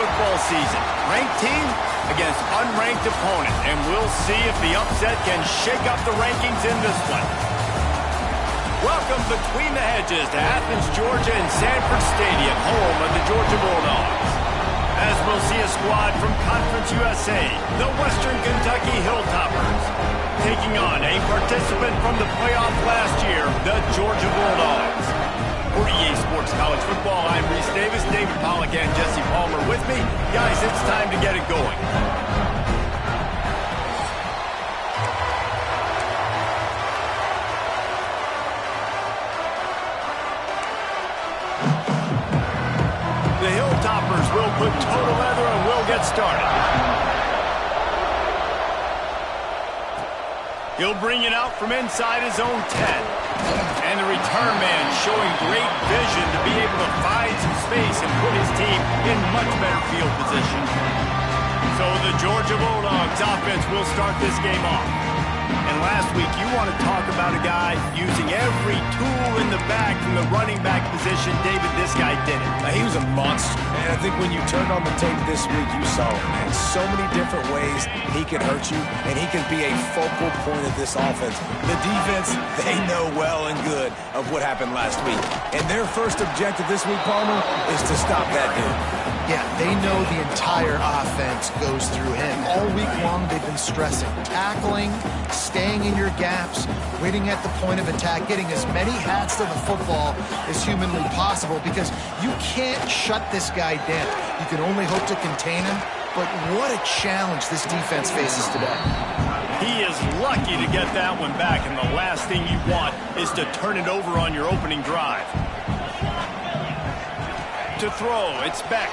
football season. Ranked team against unranked opponent, and we'll see if the upset can shake up the rankings in this one. Welcome between the hedges to Athens, Georgia and Sanford Stadium, home of the Georgia Bulldogs. As we'll see a squad from Conference USA, the Western Kentucky Hilltoppers, taking on a participant from the playoff last year, the Georgia Bulldogs. For EA Sports College Football, I'm Reese Davis, David Pollack and Jesse Palmer with me. Guys, it's time to get it going. The Hilltoppers will put total leather and we'll get started. He'll bring it out from inside his own 10. And the return man showing great vision to be able to find some space and put his team in much better field position. So the Georgia Bulldogs offense will start this game off. And last week, you want to talk about a guy using every tool in the bag from the running back position. David, this guy did it. He was a monster. And I think when you turned on the tape this week, you saw it, man. So many different ways he can hurt you, and he can be a focal point of this offense. The defense, they know well and good of what happened last week. And their first objective this week, Palmer, is to stop that dude. Yeah, they know the entire offense goes through him. All week long, they've been stressing. Tackling, staying in your gaps, waiting at the point of attack, getting as many hats to the football as humanly possible because you can't shut this guy down. You can only hope to contain him, but what a challenge this defense faces today. He is lucky to get that one back, and the last thing you want is to turn it over on your opening drive. To throw, it's Beck.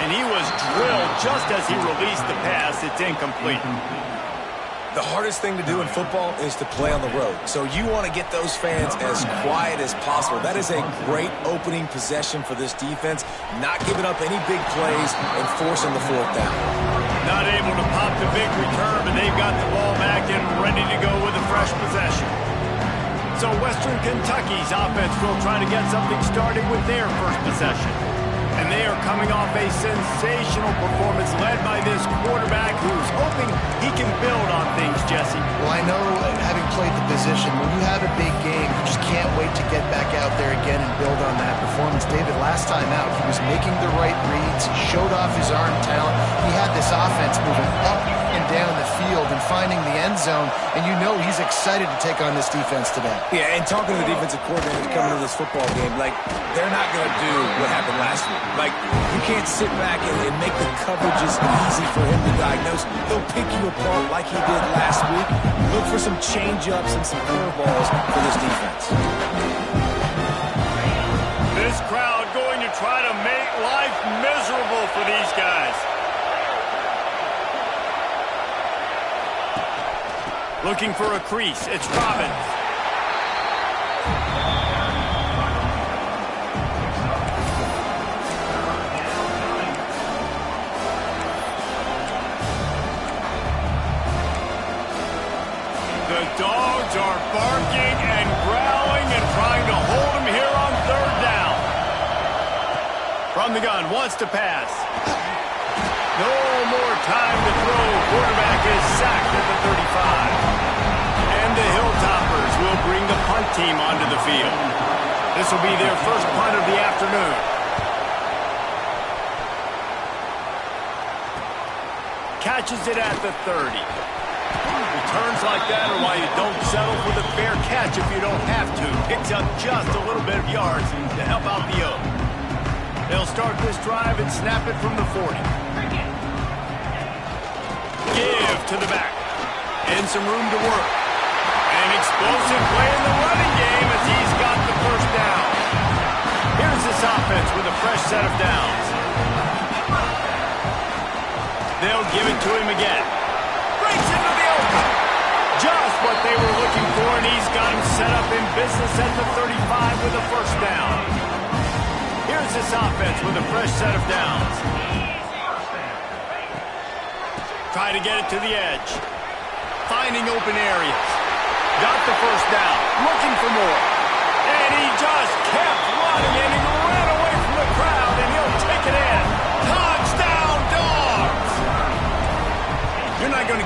And he was drilled just as he released the pass. It's incomplete. The hardest thing to do in football is to play on the road. So you want to get those fans as quiet as possible. That is a great opening possession for this defense. Not giving up any big plays and forcing the fourth down. Not able to pop the big return, but they've got the ball back and ready to go with a fresh possession. So Western Kentucky's offense will try to get something started with their first possession. And they are coming off a sensational performance led by this quarterback who's hoping he can build on things, Jesse. Well, I know, having played the position, when you have a big game, you just can't wait to get back out there again and build on that performance. David, last time out, he was making the right reads, showed off his arm talent. He had this offense moving up and down the field and finding the end zone, and you know he's excited to take on this defense today. Yeah, and talking to the defensive coordinators coming into this football game, like, they're not going to do what happened last week. Like, you can't sit back and make the coverages easy for him to diagnose. He'll pick you apart like he did last week. Look for some change-ups and some curveballs for this defense. This crowd going to try to make life miserable for these guys. Looking for a crease. It's Robbins. The dogs are barking and growling and trying to hold him here on third down. From the gun, wants to pass. No more time to throw. Quarterback is sacked at the 35. And the Hilltoppers will bring the punt team onto the field. This will be their first punt of the afternoon. Catches it at the 30. Returns like that are why you don't settle for the fair catch if you don't have to. Picks up just a little bit of yards to help out the O. They'll start this drive and snap it from the 40. Give to the back. And some room to work. An explosive play in the running game as he's got the first down. Here's this offense with a fresh set of downs. They'll give it to him again. Breaks into the open. Just what they were looking for, and he's got him set up in business at the 35 with a first down. Here's this offense with a fresh set of downs. Try to get it to the edge. Finding open areas. Got the first down. Looking for more. And he just kept running, and he ran away from the crowd, and he'll take it in.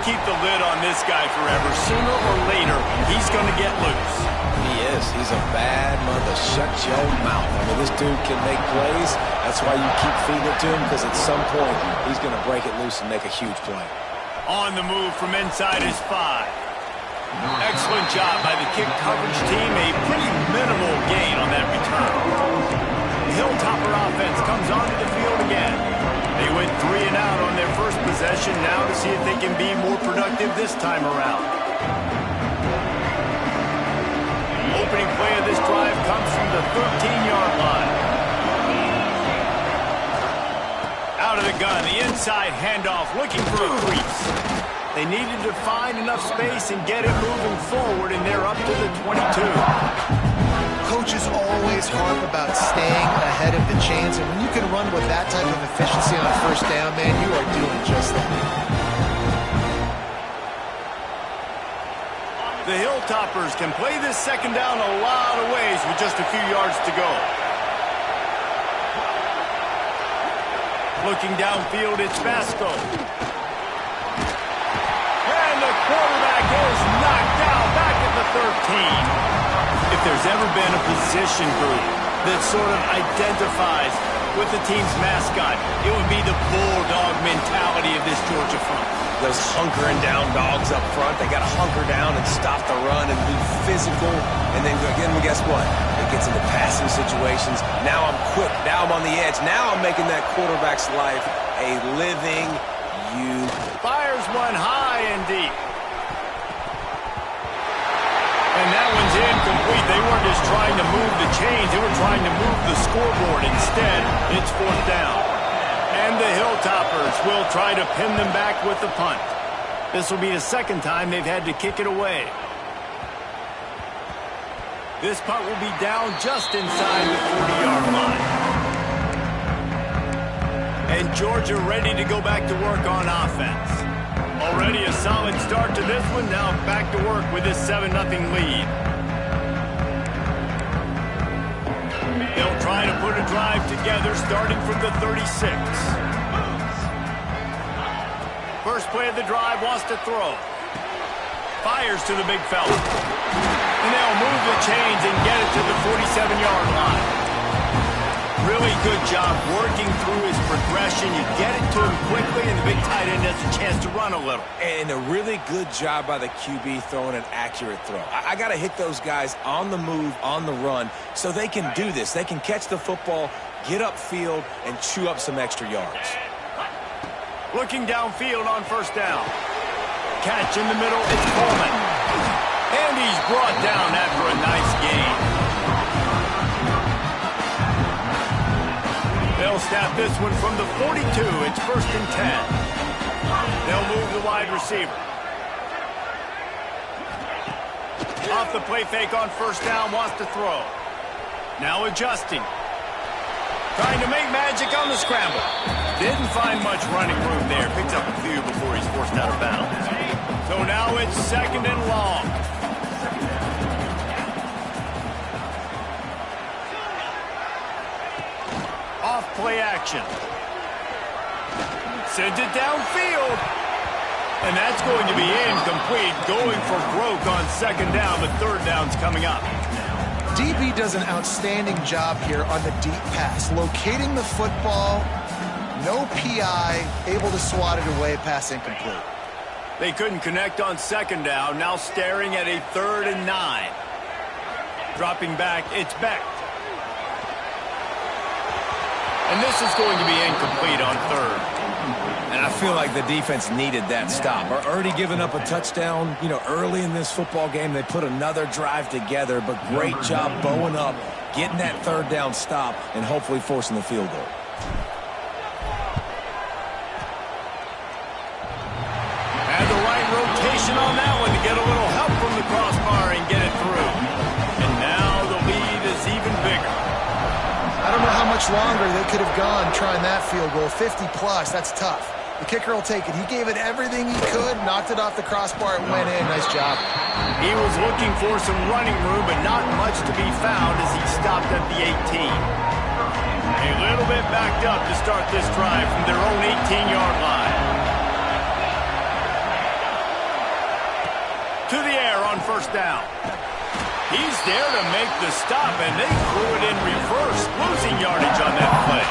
keep the lid on this guy forever. Sooner or later, he's going to get loose. He is. He's a bad mother. Shut your mouth. I mean, this dude can make plays. That's why you keep feeding it to him, because at some point, he's going to break it loose and make a huge play. On the move from inside his 5. Excellent job by the kick coverage team. A pretty minimal gain on that return. The Hilltopper offense comes onto the field again. They went 3 and out on their first possession. Now to see if they can be more productive this time around. Opening play of this drive comes from the 13-yard line. Out of the gun, the inside handoff, looking for a crease. They needed to find enough space and get it moving forward, and they're up to the 22. Coaches always harp about staying ahead of the chains, and when you can run with that type of efficiency on first down, man, you are doing just that. The Hilltoppers can play this second down a lot of ways with just a few yards to go. Looking downfield, it's Vasco. And the quarterback is knocked down back at the 13. If there's ever been a position group that sort of identifies with the team's mascot, it would be the bulldog mentality of this Georgia front. Those hunkering down dogs up front, they got to hunker down and stop the run and be physical. And then guess what? It gets into passing situations. Now I'm quick. Now I'm on the edge. Now I'm making that quarterback's life a living you. Fires one high and deep. And that one's incomplete. They weren't just trying to move the chains. They were trying to move the scoreboard. Instead, it's 4th down. And the Hilltoppers will try to pin them back with the punt. This will be the second time they've had to kick it away. This punt will be down just inside the 40-yard line. And Georgia ready to go back to work on offense. Already a solid start to this one. Now back to work with this 7-0 lead. They'll try to put a drive together starting from the 36. First play of the drive, wants to throw. Fires to the big fella. And they'll move the chains and get it to the 47-yard line. Really good job working through his progression. You get it to him quickly, and the big tight end has a chance to run a little. And a really good job by the QB throwing an accurate throw. I got to hit those guys on the move, on the run, so they can do this. They can catch the football, get upfield, and chew up some extra yards. Looking downfield on first down. Catch in the middle, it's Coleman. And he's brought down after a nice gain. They'll snap this one from the 42. It's 1st and 10. They'll move the wide receiver. Off the play fake on first down, wants to throw. Now adjusting. Trying to make magic on the scramble. Didn't find much running room there. Picks up a few before he's forced out of bounds. So now it's 2nd and long. Off play action. Sends it downfield. And that's going to be incomplete. Going for broke on 2nd down, but 3rd down's coming up. DB does an outstanding job here on the deep pass. Locating the football, no PI, able to swat it away, pass incomplete. They couldn't connect on 2nd down. Now staring at a 3rd and 9. Dropping back, it's Beck. And this is going to be incomplete on 3rd. And I feel like the defense needed that stop. Are already giving up a touchdown, early in this football game. They put another drive together, but great job bowing up, getting that 3rd down stop, and hopefully forcing the field goal. And the right rotation on that one to get a little help from the crossbar and get it through. And now the lead is even bigger. I don't know how much longer they could have gone trying that field goal. 50-plus, that's tough. The kicker will take it. He gave it everything he could, knocked it off the crossbar, and went in. Nice job. He was looking for some running room, but not much to be found as he stopped at the 18. A little bit backed up to start this drive from their own 18-yard line. to the air on first down. He's there to make the stop, and they threw it in reverse, losing yardage on that play.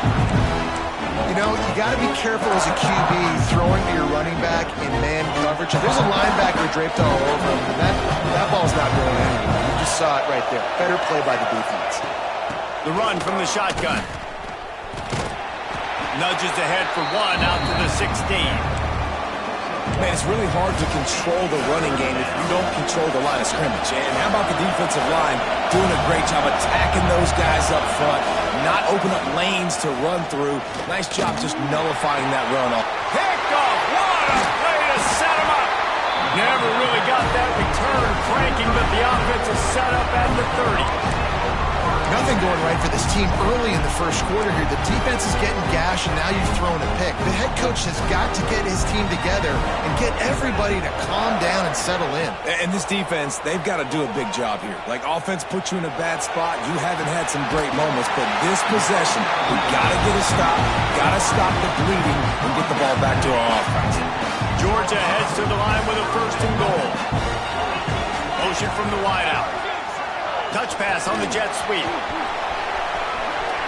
You know, you got to be careful as a QB throwing to your running back in man coverage. If there's a linebacker draped all over him, that ball's not going anywhere. You just saw it right there. Better play by the defense. The run from the shotgun. Nudges ahead for one out to the 16. Man, it's really hard to control the running game if you don't control the line of scrimmage. And how about the defensive line doing a great job attacking those guys up front, not open up lanes to run through. Nice job just nullifying that run off. Picked off. What a play to set him up. Never really got that return cranking, but the offense is set up at the 30. Nothing going right for this team early in the first quarter here. The defense is getting gashed, and now you've thrown a pick. The head coach has got to get his team together and get everybody to calm down and settle in. And this defense, they've got to do a big job here. Like, offense puts you in a bad spot. You haven't had some great moments, but this possession, we got to get a stop, got to stop the bleeding, and get the ball back to our offense. Georgia heads to the line with a 1st and goal. Motion from the wideout. Touch pass on the jet sweep.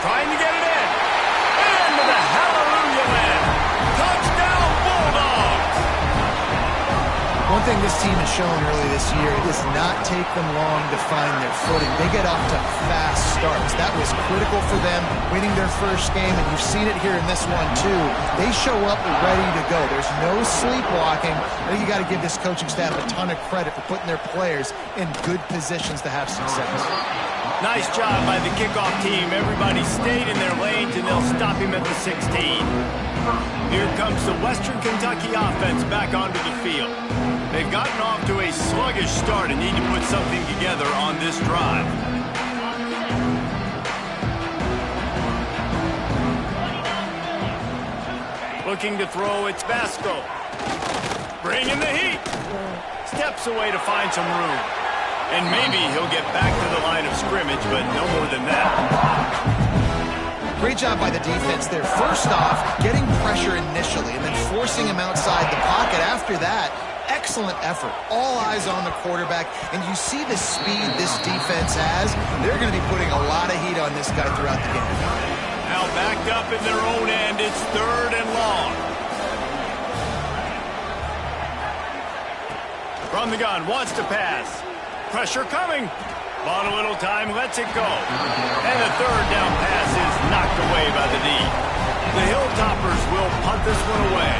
Trying to get it in. Into the hallelujah land. Touchdown Bulldogs. One thing this team has shown early this year, it does not take them long to find their footing. They get off to fast starts. That was critical for them winning their first game, and you've seen it here in this one too. They show up ready to go. There's no sleepwalking. I think you got to give this coaching staff a ton of credit for putting their players in good positions to have success. Nice job by the kickoff team. Everybody stayed in their lanes, and they'll stop him at the 16. Here comes the Western Kentucky offense back onto the field. They've gotten off to a sluggish start and need to put something together on this drive. Looking to throw, it's Basco. Bringing the heat. Steps away to find some room. And maybe he'll get back to the line of scrimmage, but no more than that. Great job by the defense there. First off, getting pressure initially and then forcing him outside the pocket. After that, excellent effort. All eyes on the quarterback, and you see the speed this defense has. They're going to be putting a lot of heat on this guy throughout the game. Now backed up in their own end, it's 3rd and long. From the gun, wants to pass. Pressure coming. Bought a little time, lets it go. And the 3rd down pass is knocked away by the D. The Hilltoppers will punt this one away.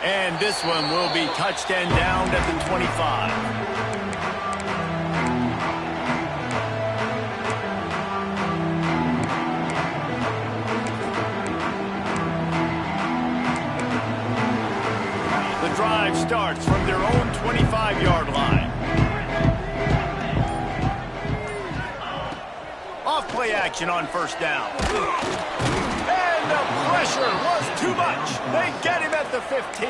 And this one will be touched and downed at the 25. Drive starts from their own 25-yard line. Off play action on first down. And the pressure was too much. They get him at the 15.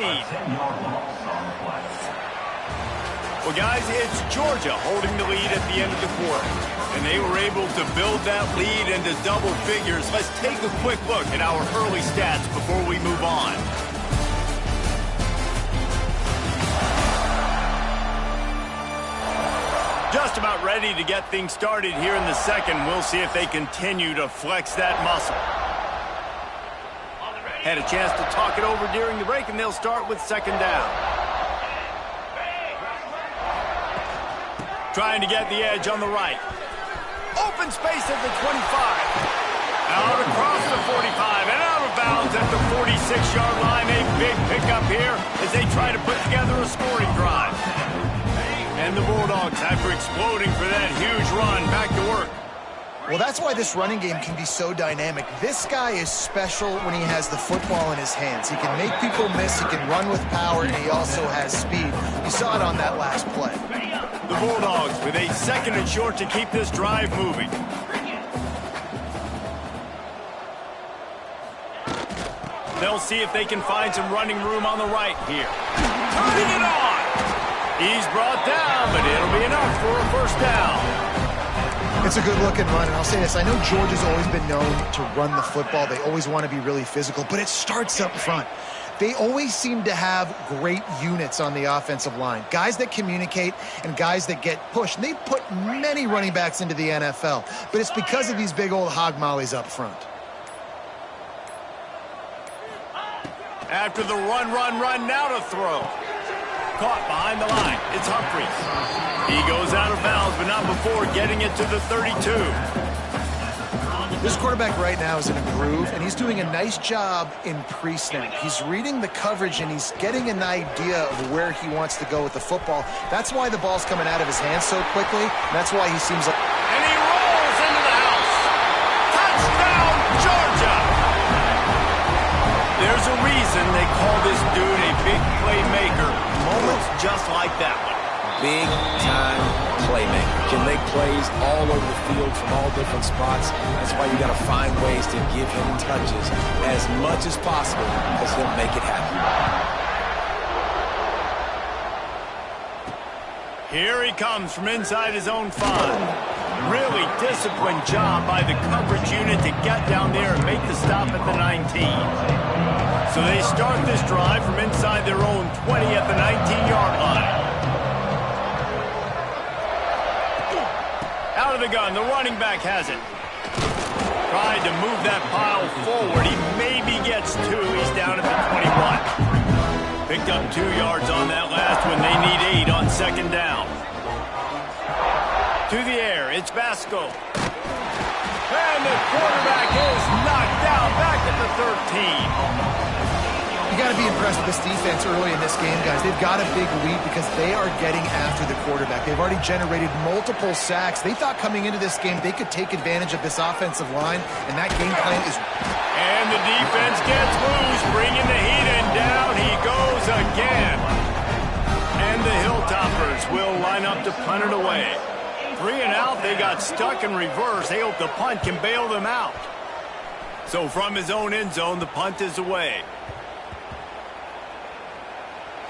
Well, guys, it's Georgia holding the lead at the end of the quarter. And they were able to build that lead into double figures. Let's take a quick look at our early stats before we move on. Just about ready to get things started here in the second. We'll see if they continue to flex that muscle. Had a chance to talk it over during the break, and they'll start with 2nd down. Trying to get the edge on the right. Open space at the 25. Out across the 45 and out of bounds at the 46-yard line. A big pickup here as they try to put together a scoring drive. And the Bulldogs, after exploding for that huge run, back to work. Well, that's why this running game can be so dynamic. This guy is special when he has the football in his hands. He can make people miss, he can run with power, and he also has speed. You saw it on that last play. The Bulldogs with a 2nd and short to keep this drive moving. They'll see if they can find some running room on the right here. Turning it on! He's brought down, but it'll be enough for a 1st down. It's a good-looking run, and I'll say this. I know Georgia's always been known to run the football. They always want to be really physical, but it starts up front. They always seem to have great units on the offensive line. Guys that communicate and guys that get pushed. And they put many running backs into the NFL, but it's because of these big old hog mollies up front. After the run, now to throw. Caught behind the line. It's Humphries. He goes out of bounds, but not before getting it to the 32. This quarterback right now is in a groove, and he's doing a nice job in pre-snap. He's reading the coverage, and he's getting an idea of where he wants to go with the football. That's why the ball's coming out of his hands so quickly. That's why he seems like... And he rolls into the house. Touchdown, Georgia! There's a reason they call this dude a big playmaker. Moments just like that one. Big-time playmaker. Can make plays all over the field from all different spots. That's why you got to find ways to give him touches as much as possible because he'll make it happen. Here he comes from inside his own 5. Really disciplined job by the coverage unit to get down there and make the stop at the 19. So they start this drive from inside their own 20 at the 19-yard line. Out of the gun, the running back has it. Tried to move that pile forward. He maybe gets 2. He's down at the 21. Picked up 2 yards on that last one. They need 8 on second down. To the air, it's Basco. And the quarterback is knocked down back at the 13. You got to be impressed with this defense early in this game, guys. They've got a big lead because they are getting after the quarterback. They've already generated multiple sacks. They thought coming into this game they could take advantage of this offensive line, and that game plan is... And the defense gets loose, bringing the heat, and down he goes again. And the Hilltoppers will line up to punt it away. 3 and out, they got stuck in reverse. They hope the punt can bail them out. So from his own end zone, the punt is away.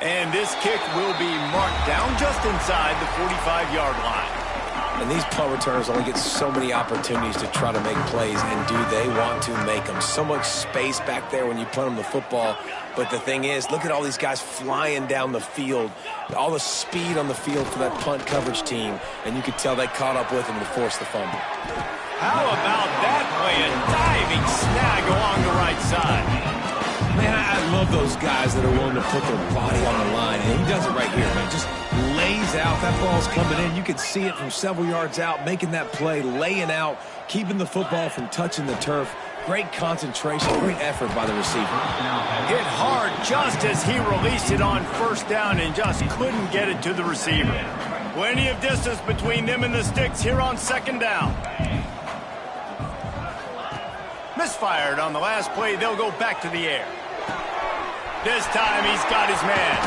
And this kick will be marked down just inside the 45-yard line. And these punt returners only get so many opportunities to try to make plays, and do they want to make them? So much space back there when you punt them the football. But the thing is, look at all these guys flying down the field, all the speed on the field for that punt coverage team, and you could tell they caught up with him to force the fumble. How about that play? A diving snag along the right side. Man, I love those guys that are willing to put their body on the line, and he does it right here, man. Just lays out. That ball's coming in. You can see it from several yards out, making that play, laying out, keeping the football from touching the turf. Great concentration, great effort by the receiver. Hit hard just as he released it on first down and just couldn't get it to the receiver. Plenty of distance between them and the sticks here on second down. Misfired on the last play. They'll go back to the air. This time he's got his man.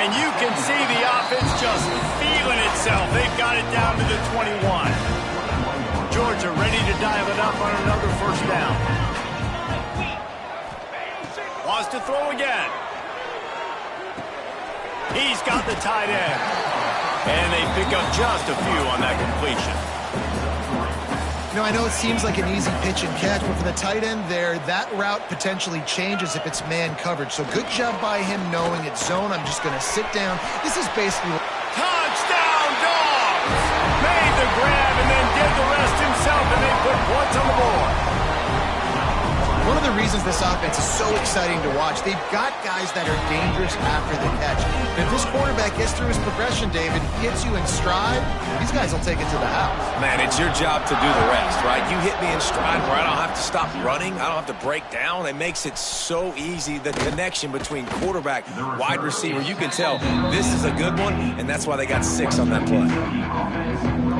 And you can see the offense just feeling itself. They've got it down to the 21. Georgia ready to dial it up on another first down. Wants to throw again. He's got the tight end. And they pick up just a few on that completion. No, I know it seems like an easy pitch and catch, but for the tight end there, that route potentially changes if it's man coverage. So good job by him knowing it's zone. I'm just going to sit down. This is basically... Touchdown, Dogs! Made the grab and then did the rest himself, and they put points on the board. One of the reasons this offense is so exciting to watch, they've got guys that are dangerous after the catch. If this quarterback gets through his progression, David, gets you in stride, these guys will take it to the house. Man, it's your job to do the rest, right? You hit me in stride where I don't have to stop running. I don't have to break down. It makes it so easy, the connection between quarterback, wide receiver. You can tell this is a good one, and that's why they got 6 on that play.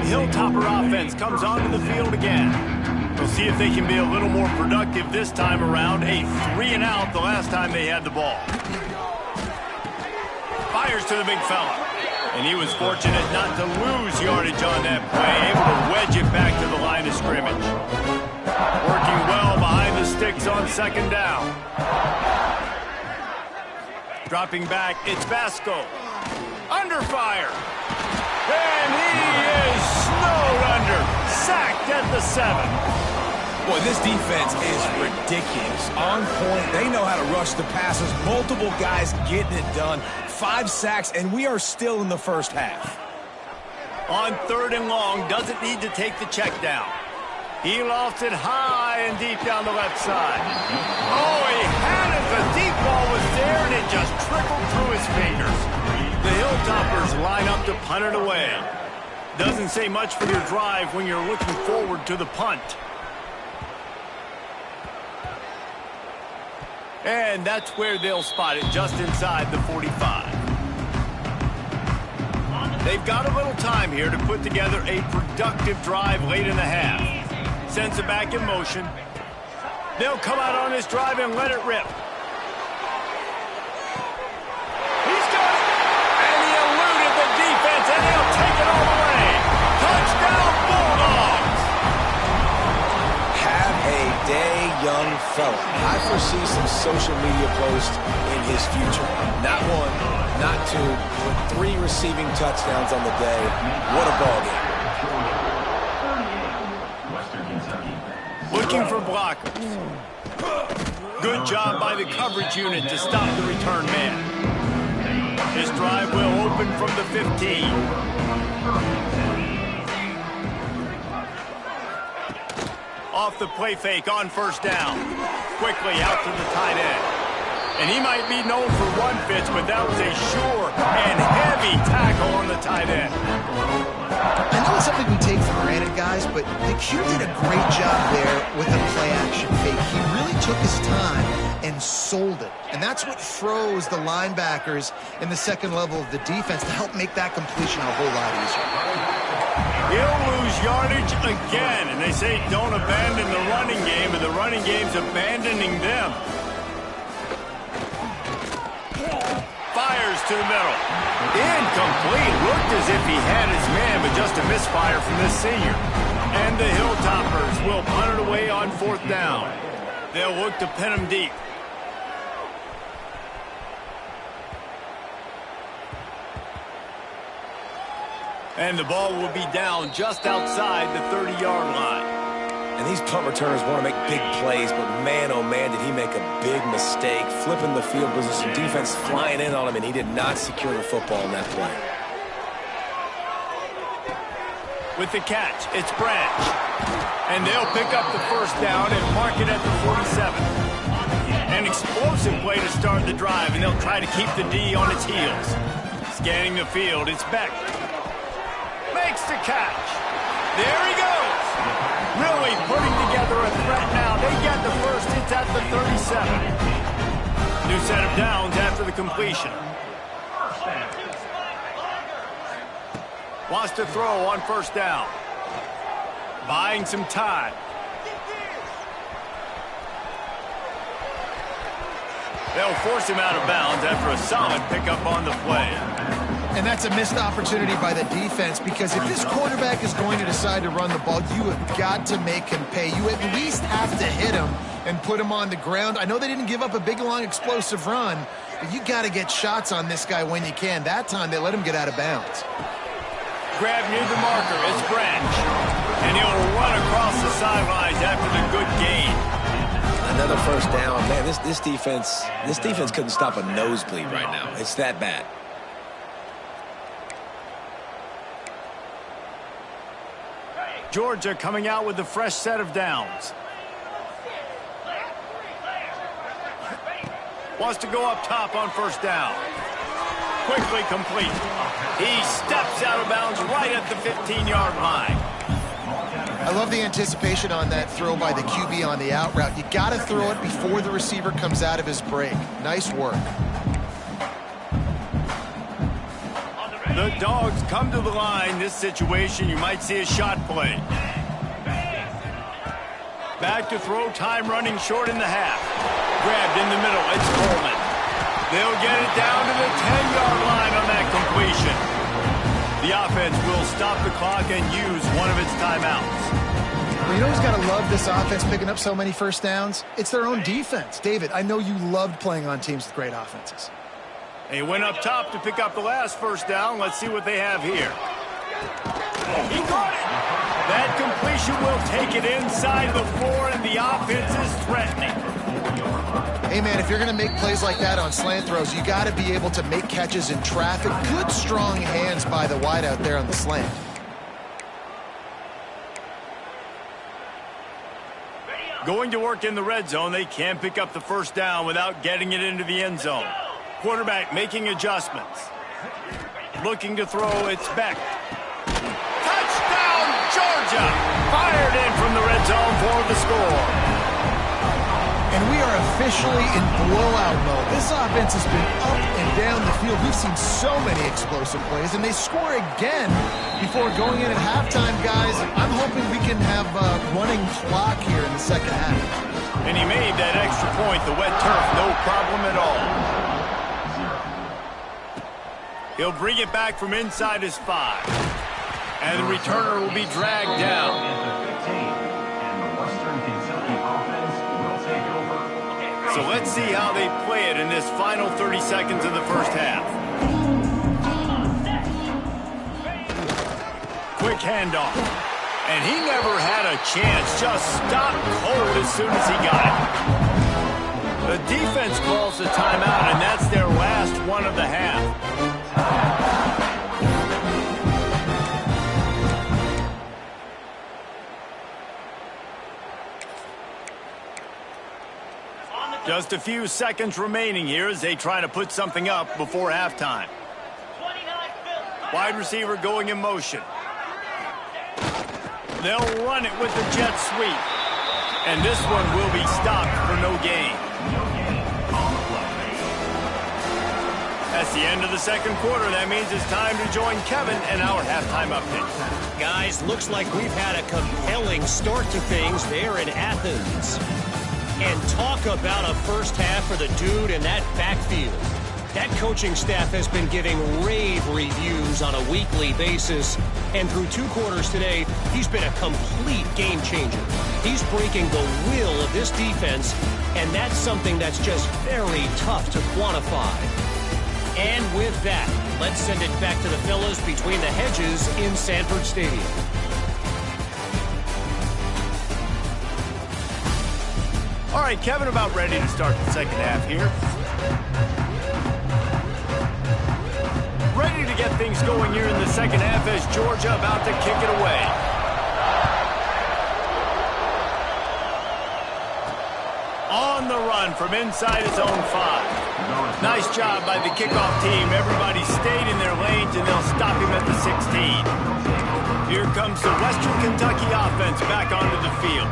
Hilltopper offense comes onto the field again. We'll see if they can be a little more productive this time around. A 3 and out the last time they had the ball. Fires to the big fella. And he was fortunate not to lose yardage on that play. Able to wedge it back to the line of scrimmage. Working well behind the sticks on second down. Dropping back, it's Basco. Under fire. And he is snowed under. at the 7. Boy, this defense is ridiculous. On point. They know how to rush the passes. Multiple guys getting it done. 5 sacks, and we are still in the first half. On 3rd and long, doesn't need to take the check down. He lofts it high and deep down the left side. Oh, he had it. The deep ball was there, and it just trickled through his fingers. The Hilltoppers line up to punt it away. Doesn't say much for your drive when you're looking forward to the punt. And that's where they'll spot it, just inside the 45. They've got a little time here to put together a productive drive late in the half. Sends it back in motion. They'll come out on this drive and let it rip. He's got it! And he eluded the defense, and he'll take it all the way. Touchdown, Bulldogs! Have a day, young fella. I foresee some social media posts in his future. Not 1, not 2, but 3 receiving touchdowns on the day. What a ball game. Looking for blockers. Good job by the coverage unit to stop the return man. This drive will open from the 15. Off the play fake on 1st down. Quickly out to the tight end. And he might be known for run fits, but that was a sure and heavy tackle on the tight end. I know it's something we take for granted, guys, but the Q did a great job there with the play-action fake. He really took his time and sold it. And that's what froze the linebackers in the second level of the defense to help make that completion a whole lot easier. He'll lose yardage again, and they say don't abandon the running game, and the running game's abandoning them. Fires to the middle. Incomplete. Looked as if he had his man, but just a misfire from this senior. And the Hilltoppers will punt it away on 4th down. They'll look to pin him deep. And the ball will be down just outside the 30-yard line. And these punt returners want to make big plays, but man, oh man, did he make a big mistake. Flipping the field position, defense flying in on him, and he did not secure the football in that play. With the catch, it's Branch. And they'll pick up the 1st down and mark it at the 47. An explosive play to start the drive, and they'll try to keep the D on its heels. Scanning the field, it's Beck. Makes the catch. There he goes. Really putting together a threat now. They get the 1st. It's at the 37. New set of downs after the completion. Wants to throw on 1st down. Buying some time. They'll force him out of bounds after a solid pickup on the play. And that's a missed opportunity by the defense, because if this quarterback is going to decide to run the ball, you have got to make him pay. You at least have to hit him and put him on the ground. I know they didn't give up a big, long, explosive run, but you got to get shots on this guy when you can. That time, they let him get out of bounds. Grab near the marker, it's Branch. And he'll run across the sidelines after the good gain. Another 1st down. Man, this defense couldn't stop a nosebleed right now. It's that bad. Georgia coming out with a fresh set of downs. Wants to go up top on 1st down. Quickly complete. He steps out of bounds right at the 15-yard line. I love the anticipation on that throw by the QB on the out route. You got to throw it before the receiver comes out of his break. Nice work. The Dogs come to the line. This situation, you might see a shot play. Back to throw, time running short in the half. Grabbed in the middle, it's Coleman. They'll get it down to the 10-yard line on that completion. The offense will stop the clock and use one of its timeouts. Well, you know who's got to love this offense picking up so many 1st downs? It's their own defense. David, I know you loved playing on teams with great offenses. They went up top to pick up the last 1st down. Let's see what they have here. He caught it. That completion will take it inside the 4, and the offense is threatening. Hey, man, if you're going to make plays like that on slant throws, you got to be able to make catches in traffic. Good, strong hands by the wideout there on the slant. Going to work in the red zone, they can't pick up the first down without getting it into the end zone. Quarterback making adjustments. Looking to throw, it's Beck. Touchdown, Georgia! Fired in from the red zone for the score. And we are officially in blowout mode. This offense has been up and down the field. We've seen so many explosive plays, and they score again before going in at halftime, guys. I'm hoping we can have a running clock here in the second half. And he made that extra point, the wet turf, no problem at all. He'll bring it back from inside his 5. And the returner will be dragged down. So let's see how they play it in this final 30 seconds of the first half. Quick handoff. And he never had a chance. Just stopped cold as soon as he got it. The defense calls a timeout, and that's their last one of the half. Just a few seconds remaining here as they try to put something up before halftime. Wide receiver going in motion. They'll run it with the jet sweep. And this one will be stopped for no gain. That's the end of the second quarter. That means it's time to join Kevin and our halftime update. Guys, looks like we've had a compelling start to things there in Athens. And talk about a first half for the dude in that backfield. That coaching staff has been giving rave reviews on a weekly basis. And through 2 quarters today, he's been a complete game changer. He's breaking the will of this defense, and that's something that's just very tough to quantify. And with that, let's send it back to the fellas between the hedges in Sanford Stadium. All right, Kevin, about ready to start the second half here. Ready to get things going here in the second half as Georgia about to kick it away. On the run from inside his own 5. Nice job by the kickoff team. Everybody stayed in their lanes, and they'll stop him at the 16. Here comes the Western Kentucky offense back onto the field.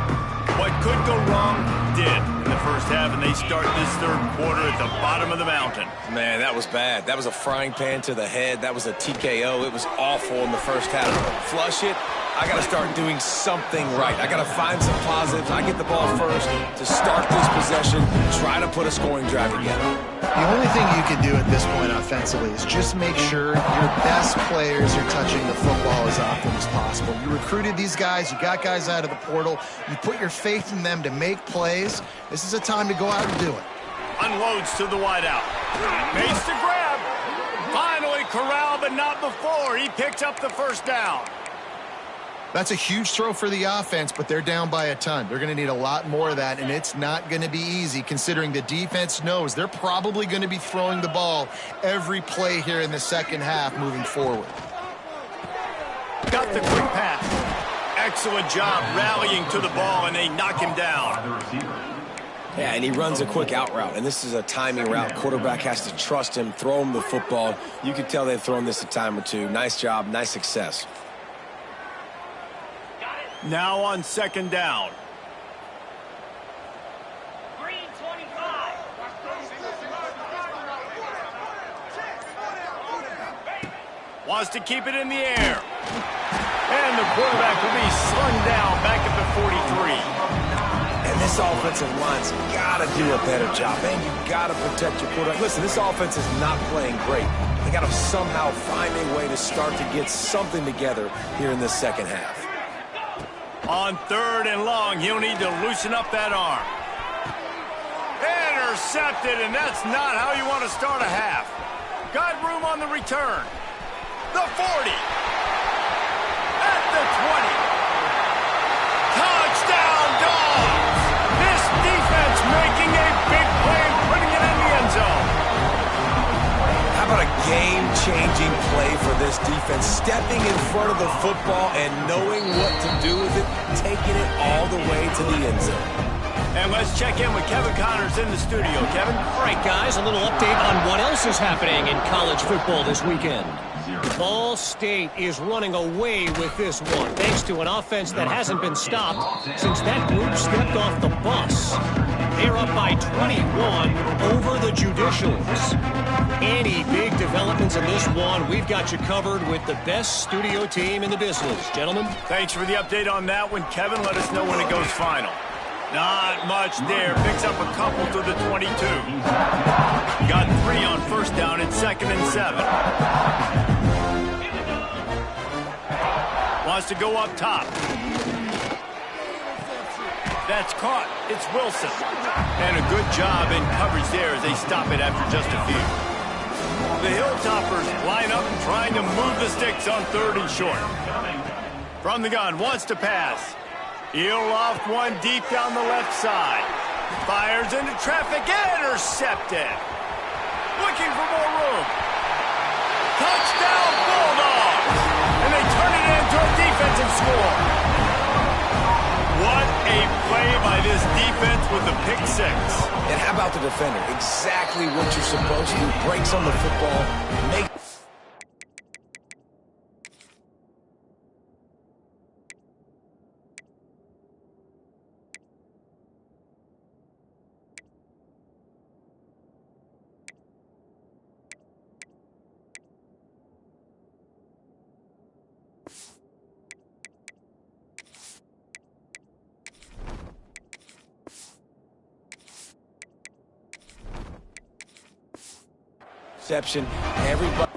What could go wrong did in the first half, and they start this third quarter at the bottom of the mountain. Man, that was bad. That was a frying pan to the head. That was a TKO. It was awful in the first half. Flush it. I got to start doing something right. I got to find some positives. I get the ball first to start this possession, try to put a scoring drive together. The only thing you can do at this point offensively is just make sure your best players are touching the football as often as possible. You recruited these guys. You got guys out of the portal. You put your faith in them to make plays. This is a time to go out and do it. Unloads to the wideout. Makes the grab. Finally corralled, but not before. He picked up the first down. That's a huge throw for the offense, but they're down by a ton. They're going to need a lot more of that, and it's not going to be easy considering the defense knows they're probably going to be throwing the ball every play here in the second half moving forward. Got the quick pass. Excellent job rallying to the ball, and they knock him down. Yeah, and he runs a quick out route, and this is a timing route. Quarterback has to trust him, throw him the football. You can tell they've thrown this a time or two. Nice job, nice success. Now on second down. Green 25. Wants to keep it in the air. And the quarterback will be slung down back at the 43. And this offensive line's got to do a better job, man. You've got to protect your quarterback. Listen, this offense is not playing great. They got to somehow find a way to start to get something together here in this second half. On third and long, he'll need to loosen up that arm. Intercepted, and that's not how you want to start a half. Got room on the return. The 40. At the 20. game-changing play for this defense. Stepping in front of the football and knowing what to do with it, taking it all the way to the end zone. And let's check in with Kevin Connors in the studio. Kevin? All right, guys, a little update on what else is happening in college football this weekend. Ball State is running away with this one, thanks to an offense that hasn't been stopped since that group stepped off the bus. They're up by 21 over the Judicials. Any big developments in this one, we've got you covered with the best studio team in the business. Gentlemen? Thanks for the update on that one, Kevin. Let us know when it goes final. Not much there. Picks up a couple to the 22. Got 3 on first down and 2nd and 7. Wants to go up top. That's caught. It's Wilson. And a good job in coverage there as they stop it after just a few. The Hilltoppers line up trying to move the sticks on 3rd and short. From the gun, wants to pass. He'll loft one deep down the left side. Fires into traffic, intercepted. Looking for more room. Touchdown Bulldogs! And they turn it into a defensive score. What a play by this defense with the pick 6. And how about the defender? Exactly what you're supposed to do. Breaks on the football. Make reception. Everybody.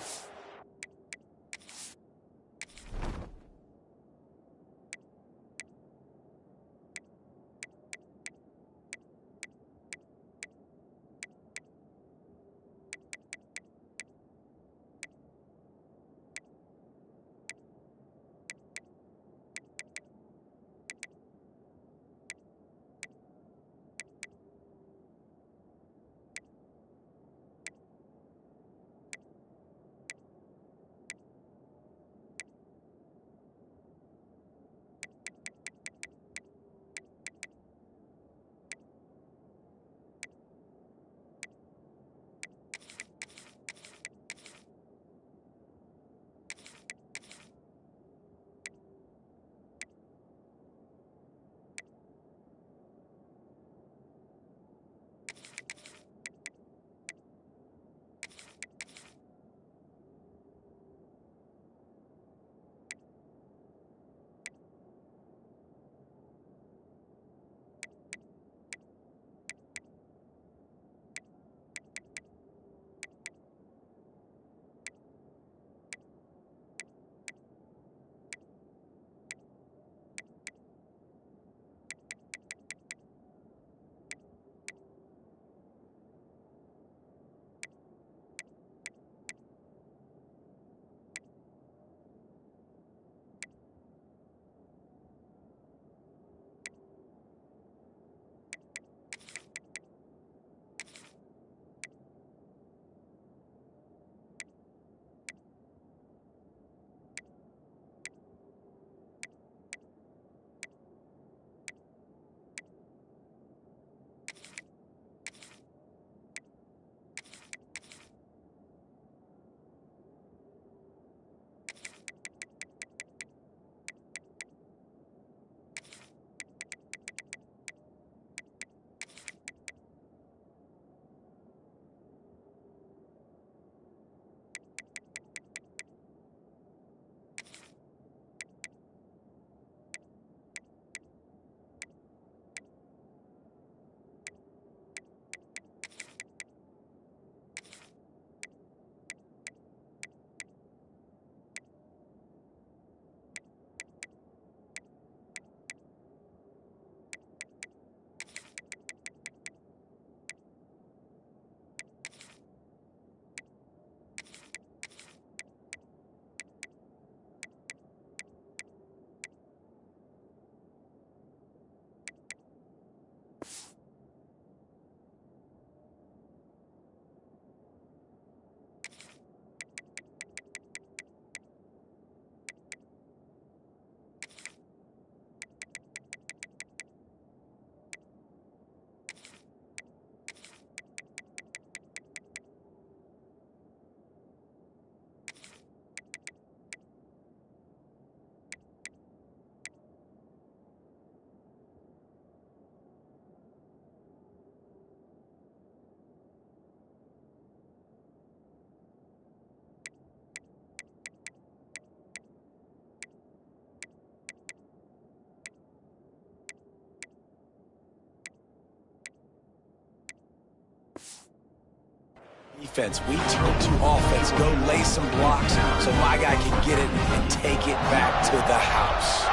defense. We turn to offense. Go lay some blocks so my guy can get it and take it back to the house.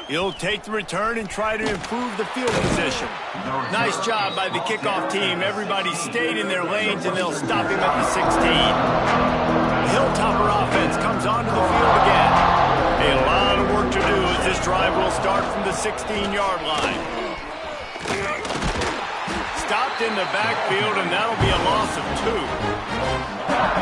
He'll take the return and try to improve the field position. Nice job by the kickoff team. Everybody stayed in their lanes, and they'll stop him at the 16. The Hilltopper offense comes onto the field again. A lot of work to do as this drive will start from the 16-yard line. Stopped in the backfield, and that'll be a loss of 2.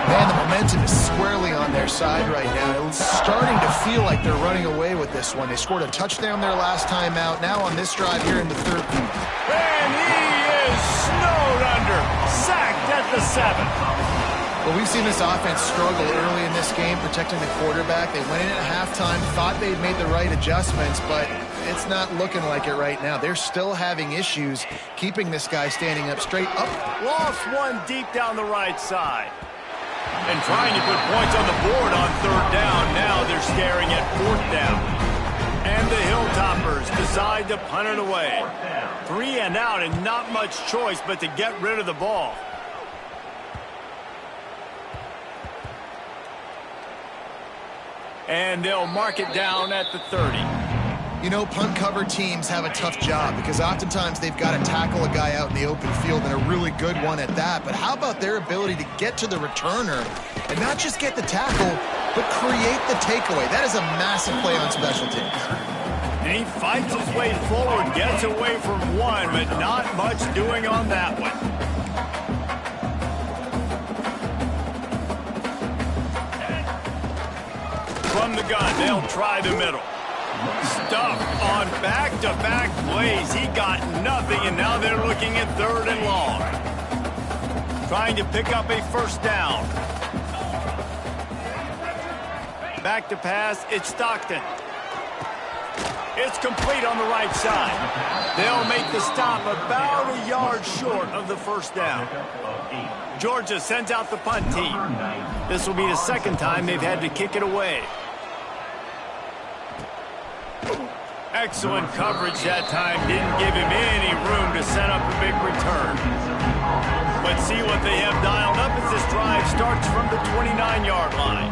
Man, the momentum is squarely on their side right now. It's starting to feel like they're running away with this one. They scored a touchdown their last time out. Now on this drive here in the third quarter. And he is snowed under. Sacked at the 7. Well, we've seen this offense struggle early in this game protecting the quarterback. They went in at halftime, thought they'd made the right adjustments, but it's not looking like it right now. They're still having issues keeping this guy standing up straight up. Lost one deep down the right side. And trying to put points on the board on 3rd down. Now they're staring at 4th down. And the Hilltoppers decide to punt it away. 3 and out, and not much choice but to get rid of the ball. And they'll mark it down at the 30. You know, punt cover teams have a tough job because oftentimes they've got to tackle a guy out in the open field, and a really good one at that. But how about their ability to get to the returner and not just get the tackle, but create the takeaway? That is a massive play on special teams. And he fights his way forward, gets away from one, but not much doing on that one. From the gun, they'll try the middle. Stuff on back-to-back plays. He got nothing, and now they're looking at 3rd and long. Trying to pick up a 1st down. Back to pass, it's Stockton. It's complete on the right side. They'll make the stop about a yard short of the 1st down. Georgia sends out the punt team. This will be the 2nd time they've had to kick it away. Excellent coverage that time. Didn't give him any room to set up a big return. Let's see what they have dialed up as this drive starts from the 29-yard line.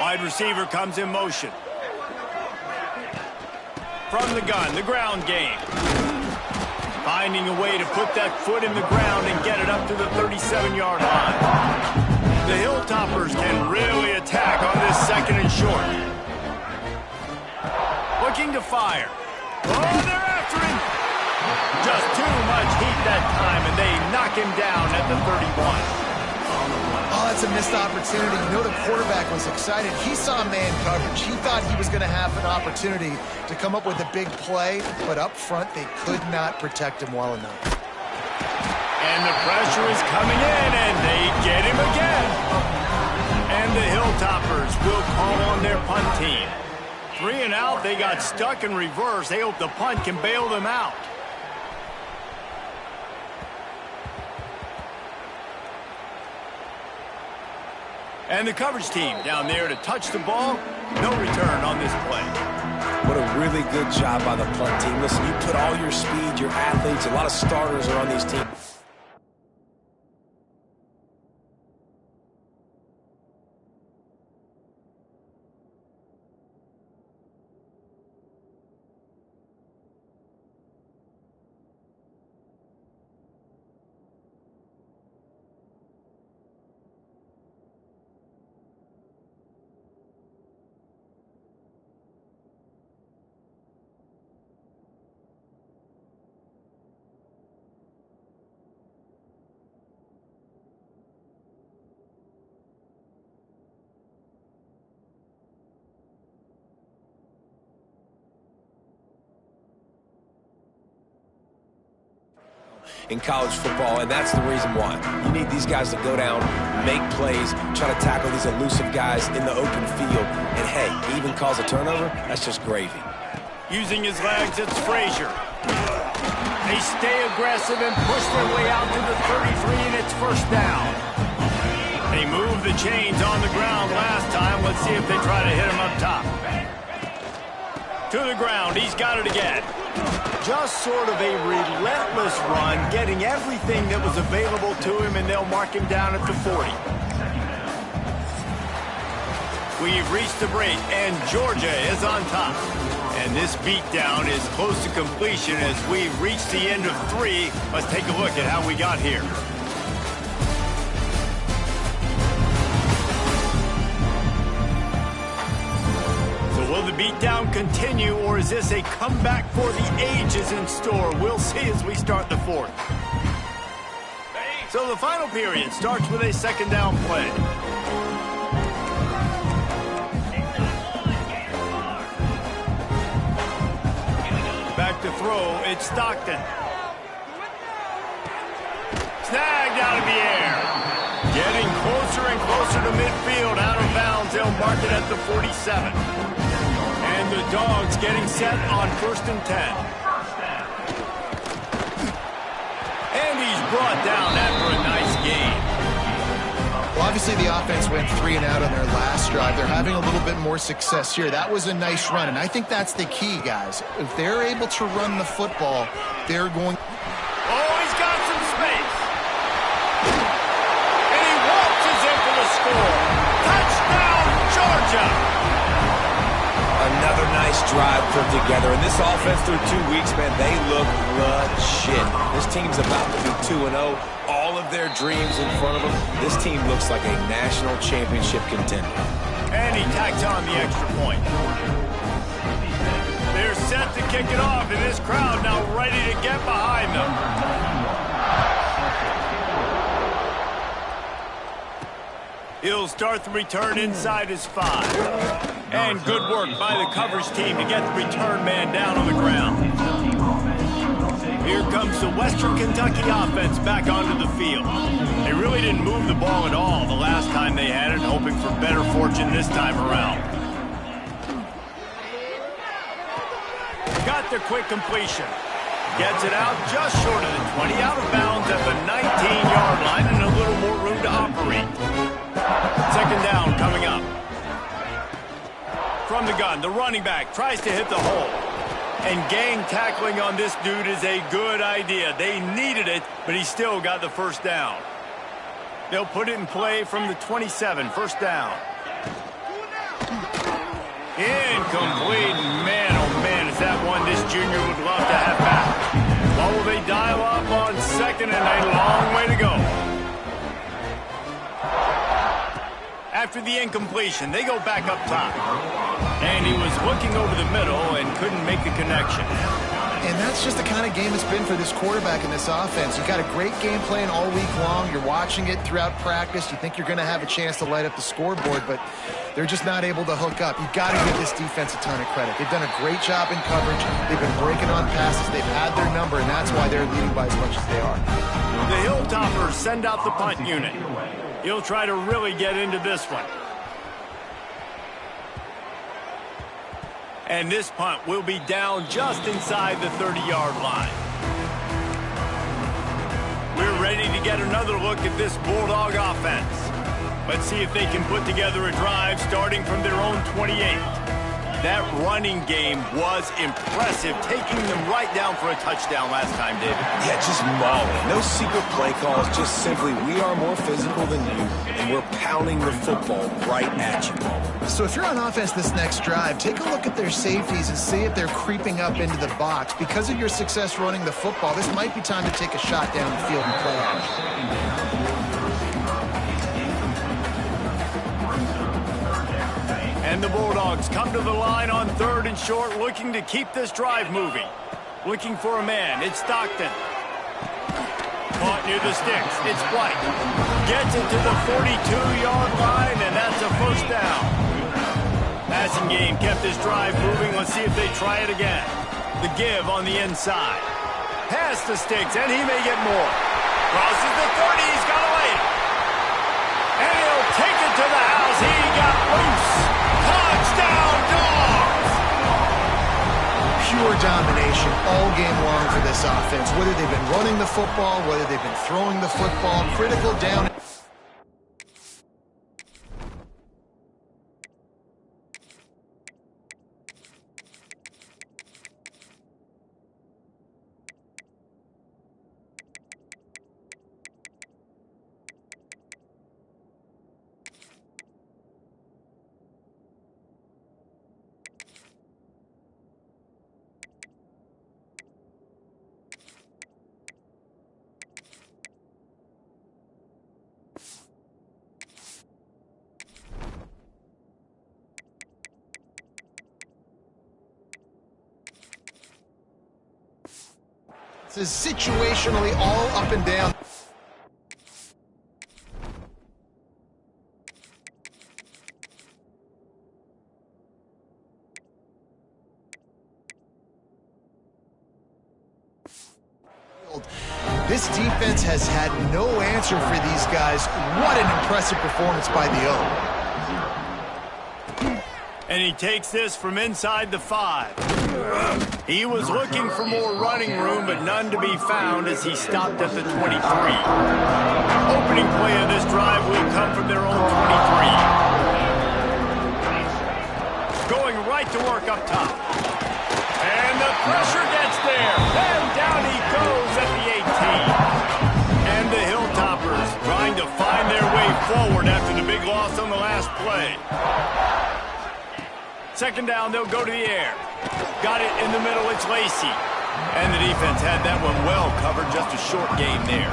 Wide receiver comes in motion. From the gun, the ground game. Finding a way to put that foot in the ground and get it up to the 37-yard line. The Hilltoppers can really attack on this 2nd and short. Looking to fire. Oh, they're after him. Just too much heat that time, and they knock him down at the 31. Oh, that's a missed opportunity. You know, the quarterback was excited. He saw man coverage. He thought he was going to have an opportunity to come up with a big play, but up front, they could not protect him well enough. And the pressure is coming in, and they get him again. And the Hilltoppers will call on their punt team. 3 and out, they got stuck in reverse. They hope the punt can bail them out. And the coverage team down there to touch the ball. No return on this play. What a really good job by the punt team. Listen, you put all your speed, your athletes, a lot of starters are on these teams. In college football, and that's the reason why. You need these guys to go down, make plays, try to tackle these elusive guys in the open field, and hey, he even calls a turnover, that's just gravy. Using his legs, it's Frazier. They stay aggressive and push their way out to the 33, and it's 1st down. They moved the chains on the ground last time. Let's see if they try to hit him up top. To the ground, he's got it again. Just sort of a relentless run, getting everything that was available to him, and they'll mark him down at the 40. We've reached the break, and Georgia is on top. And this beatdown is close to completion as we reach the end of 3. Let's take a look at how we got here. So will the beatdown continue, or is this a comeback for the ages in store? We'll see as we start the 4th. So the final period starts with a second down play. Back to throw, it's Stockton. Snagged out of the air. Getting closer and closer to midfield, out of bounds. They'll mark it at the 47. And the Dogs getting set on 1st and 10. And he's brought down after a nice gain. Well, obviously the offense went 3 and out on their last drive. They're having a little bit more success here. That was a nice run, and I think that's the key, guys. If they're able to run the football, they're going... Oh, he's got some space. And he waltzes in for the score. Touchdown, Georgia! Another nice drive put together. And this offense through 2 weeks, man, they look legit. This team's about to be 2-0. All of their dreams in front of them. This team looks like a national championship contender. And he tacks on the extra point. They're set to kick it off, and this crowd now ready to get behind them. He'll start the return inside his 5. And good work by the coverage team to get the return man down on the ground. Here comes the Western Kentucky offense back onto the field. They really didn't move the ball at all the last time they had it, hoping for better fortune this time around. Got the quick completion. Gets it out just short of the 20, out of bounds at the 19-yard line, and a little more room to operate. Second down coming up. From the gun, the running back tries to hit the hole. And gang tackling on this dude is a good idea. They needed it, but he still got the first down. They'll put it in play from the 27, first down. Incomplete. Man, oh man, is that one this junior would love to have back. What will they dial up on second, and a long way to go. After the incompletion, they go back up top. And he was looking over the middle and couldn't make the connection. And that's just the kind of game it's been for this quarterback in this offense. You've got a great game plan all week long. You're watching it throughout practice. You think you're going to have a chance to light up the scoreboard, but they're just not able to hook up. You've got to give this defense a ton of credit. They've done a great job in coverage. They've been breaking on passes. They've had their number, and that's why they're leading by as much as they are. The Hilltoppers send out the punt unit. He'll try to really get into this one. And this punt will be down just inside the 30-yard line. We're ready to get another look at this Bulldog offense. Let's see if they can put together a drive starting from their own 28. That running game was impressive, taking them right down for a touchdown last time, David. Yeah, just mauling. No secret play calls, just simply we are more physical than you, and we're pounding the football right at you. So if you're on offense this next drive, take a look at their safeties and see if they're creeping up into the box. Because of your success running the football, this might be time to take a shot down the field and play action. And the Bulldogs come to the line on 3rd and short, looking to keep this drive moving. Looking for a man. It's Stockton. Caught near the sticks. It's White. Gets it to the 42-yard line, and that's a first down. Passing game kept this drive moving. Let's see if they try it again. The give on the inside. Past the sticks, and he may get more. Crosses the 30. He's got to lay it. And he'll take it to the house. He got loose. Touchdown, Dogs! Pure domination all game long for this offense. Whether they've been running the football, whether they've been throwing the football, critical down. Is situationally all up and down. This defense has had no answer for these guys. What an impressive performance by the O. And he takes this from inside the 5. He was looking for more running room, but none to be found as he stopped at the 23. Opening play of this drive will come from their own 23. Going right to work up top. And the pressure gets there. And down he goes at the 18. And the Hilltoppers trying to find their way forward after the big loss on the last play. Second down, they'll go to the air. Got it in the middle, it's Lacey. And the defense had that one well covered, just a short gain there.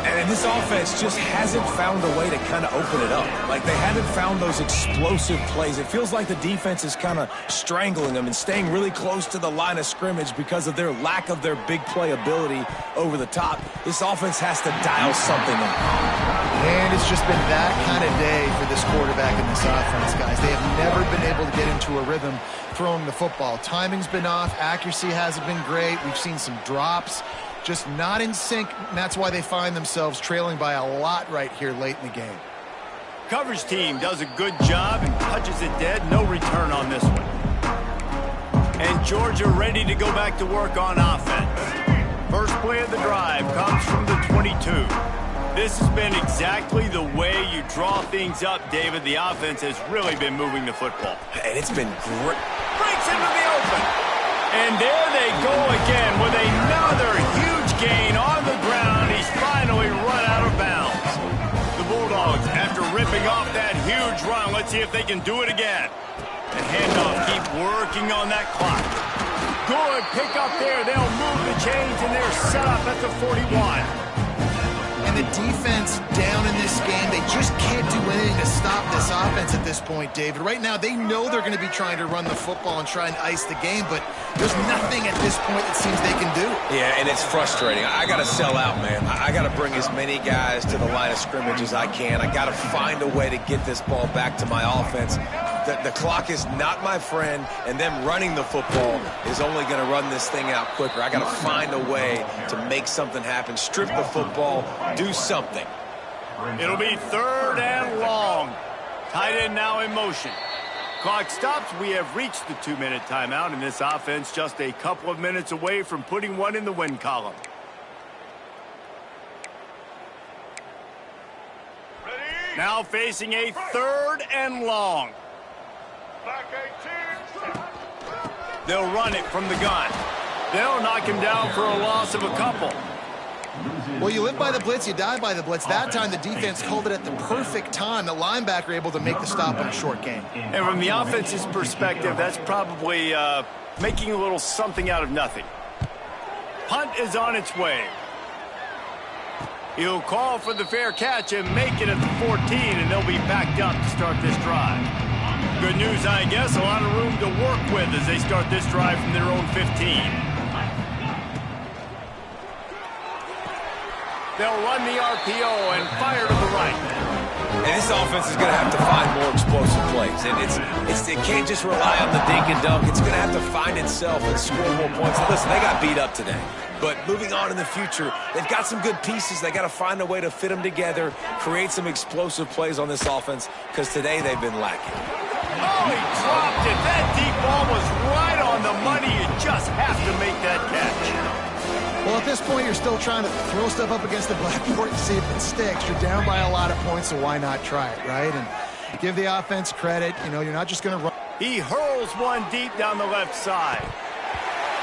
And this offense just hasn't found a way to kind of open it up. Like, they haven't found those explosive plays. It feels like the defense is kind of strangling them and staying really close to the line of scrimmage because of their lack of their big play ability over the top. This offense has to dial something in. And it's just been that kind of day for this quarterback in this offense, guys. They have never been able to get into a rhythm throwing the football. Timing's been off. Accuracy hasn't been great. We've seen some drops. Just not in sync, and that's why they find themselves trailing by a lot right here late in the game. Coverage team does a good job and touches it dead. No return on this one. And Georgia ready to go back to work on offense. First play of the drive comes from the 22. This has been exactly the way you draw things up, David. The offense has really been moving the football. And it's been great. Breaks into the open. And there they go again with another huge gain on the ground. He's finally run out of bounds. The Bulldogs, after ripping off that huge run, let's see if they can do it again. And handoff, keep working on that clock. Good pick up there. They'll move the chains, and they're set up at the 41. And the defense down in this game, they just can't do anything to stop this offense at this point, David. Right now, they know they're going to be trying to run the football and try and ice the game, but there's nothing at this point it seems they can do. Yeah, and it's frustrating. I got to sell out, man. I got to bring as many guys to the line of scrimmage as I can. I got to find a way to get this ball back to my offense. The clock is not my friend, and them running the football is only going to run this thing out quicker. I got to find a way to make something happen, strip the football, do something. It'll be third and long. Tight end now in motion. Clock stops. We have reached the 2-minute timeout, and this offense just a couple of minutes away from putting one in the win column. Ready? Now facing a third and long. They'll run it from the gun. They'll knock him down for a loss of a couple. Well, you live by the blitz, you die by the blitz. That time the defense called it at the perfect time. The linebacker able to make the stop on a short gain. And from the offense's perspective, that's probably making a little something out of nothing. Punt is on its way. He'll call for the fair catch and make it at the 14, and they'll be backed up to start this drive. Good news, I guess, a lot of room to work with as they start this drive from their own 15. They'll run the RPO and fire to the right. And this offense is going to have to find more explosive plays. And it can't just rely on the dink and dunk. It's going to have to find itself and score more points. And listen, they got beat up today. But moving on in the future, they've got some good pieces. They got to find a way to fit them together, create some explosive plays on this offense, because today they've been lacking. Oh, he dropped it. That deep ball was right on the money. You just have to make that catch. Well, at this point, you're still trying to throw stuff up against the blackboard and see if it sticks. You're down by a lot of points, so why not try it, right? And give the offense credit. You know, you're not just going to run. He hurls one deep down the left side.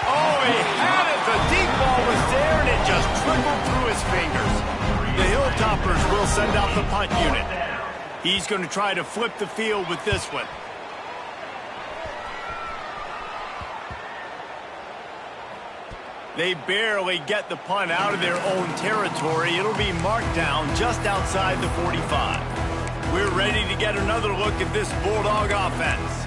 Oh, he had it. The deep ball was there, and it just trickled through his fingers. The Hilltoppers will send out the punt unit. He's going to try to flip the field with this one. They barely get the punt out of their own territory. It'll be marked down just outside the 45. We're ready to get another look at this Bulldog offense.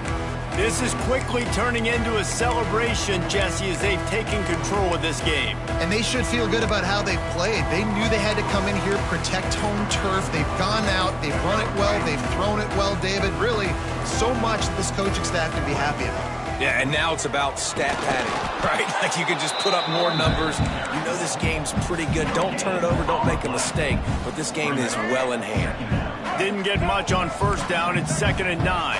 This is quickly turning into a celebration, Jesse, as they've taken control of this game. And they should feel good about how they played. They knew they had to come in here, protect home turf. They've gone out, they've run it well, they've thrown it well, David. Really, so much that this coaching staff can be happy about. Yeah, and now it's about stat padding, right? Like you can just put up more numbers. You know this game's pretty good. Don't turn it over, don't make a mistake. But this game is well in hand. Didn't get much on first down. It's 2nd and 9.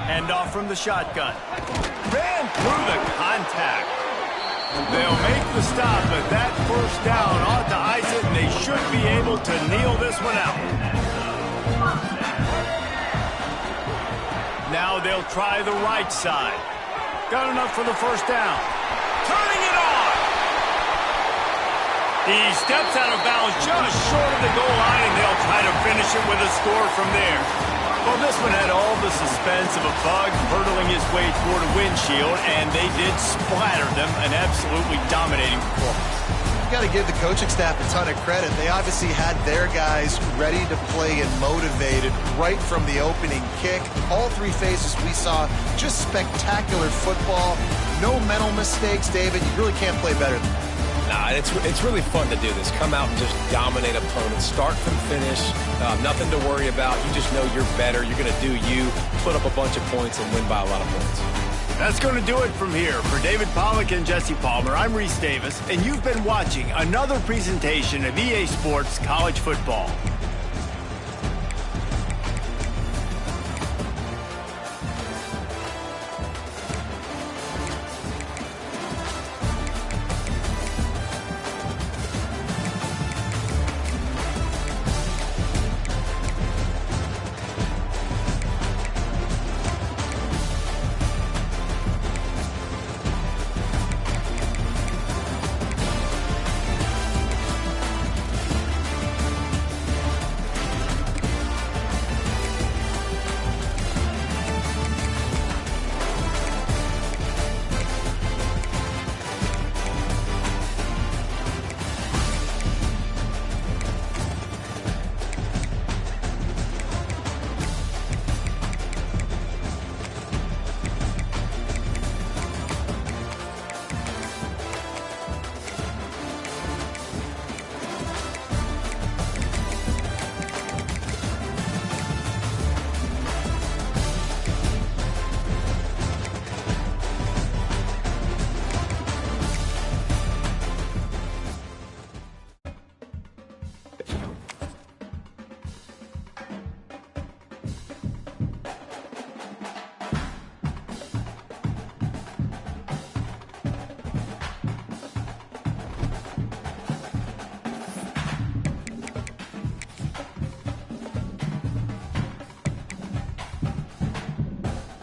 Hand off from the shotgun. Ran through the contact. They'll make the stop, but that first down ought to ice it, and they should be able to kneel this one out. Now they'll try the right side. Got enough for the first down. Turning it on. He steps out of bounds just short of the goal line, and they'll try to finish it with a score from there. Well, this one had all the suspense of a bug hurtling his way toward a windshield, and they did splatter them. An absolutely dominating performance. You got to give the coaching staff a ton of credit. They obviously had their guys ready to play and motivated right from the opening kick. All three phases we saw, just spectacular football. No mental mistakes, David. You really can't play better than that. Nah, it's really fun to do this. Come out and just dominate opponents. Start from finish. Nothing to worry about. You just know you're better. You're going to do you, put up a bunch of points, and win by a lot of points. That's going to do it from here. For David Pollack and Jesse Palmer, I'm Reese Davis, and you've been watching another presentation of EA Sports College Football.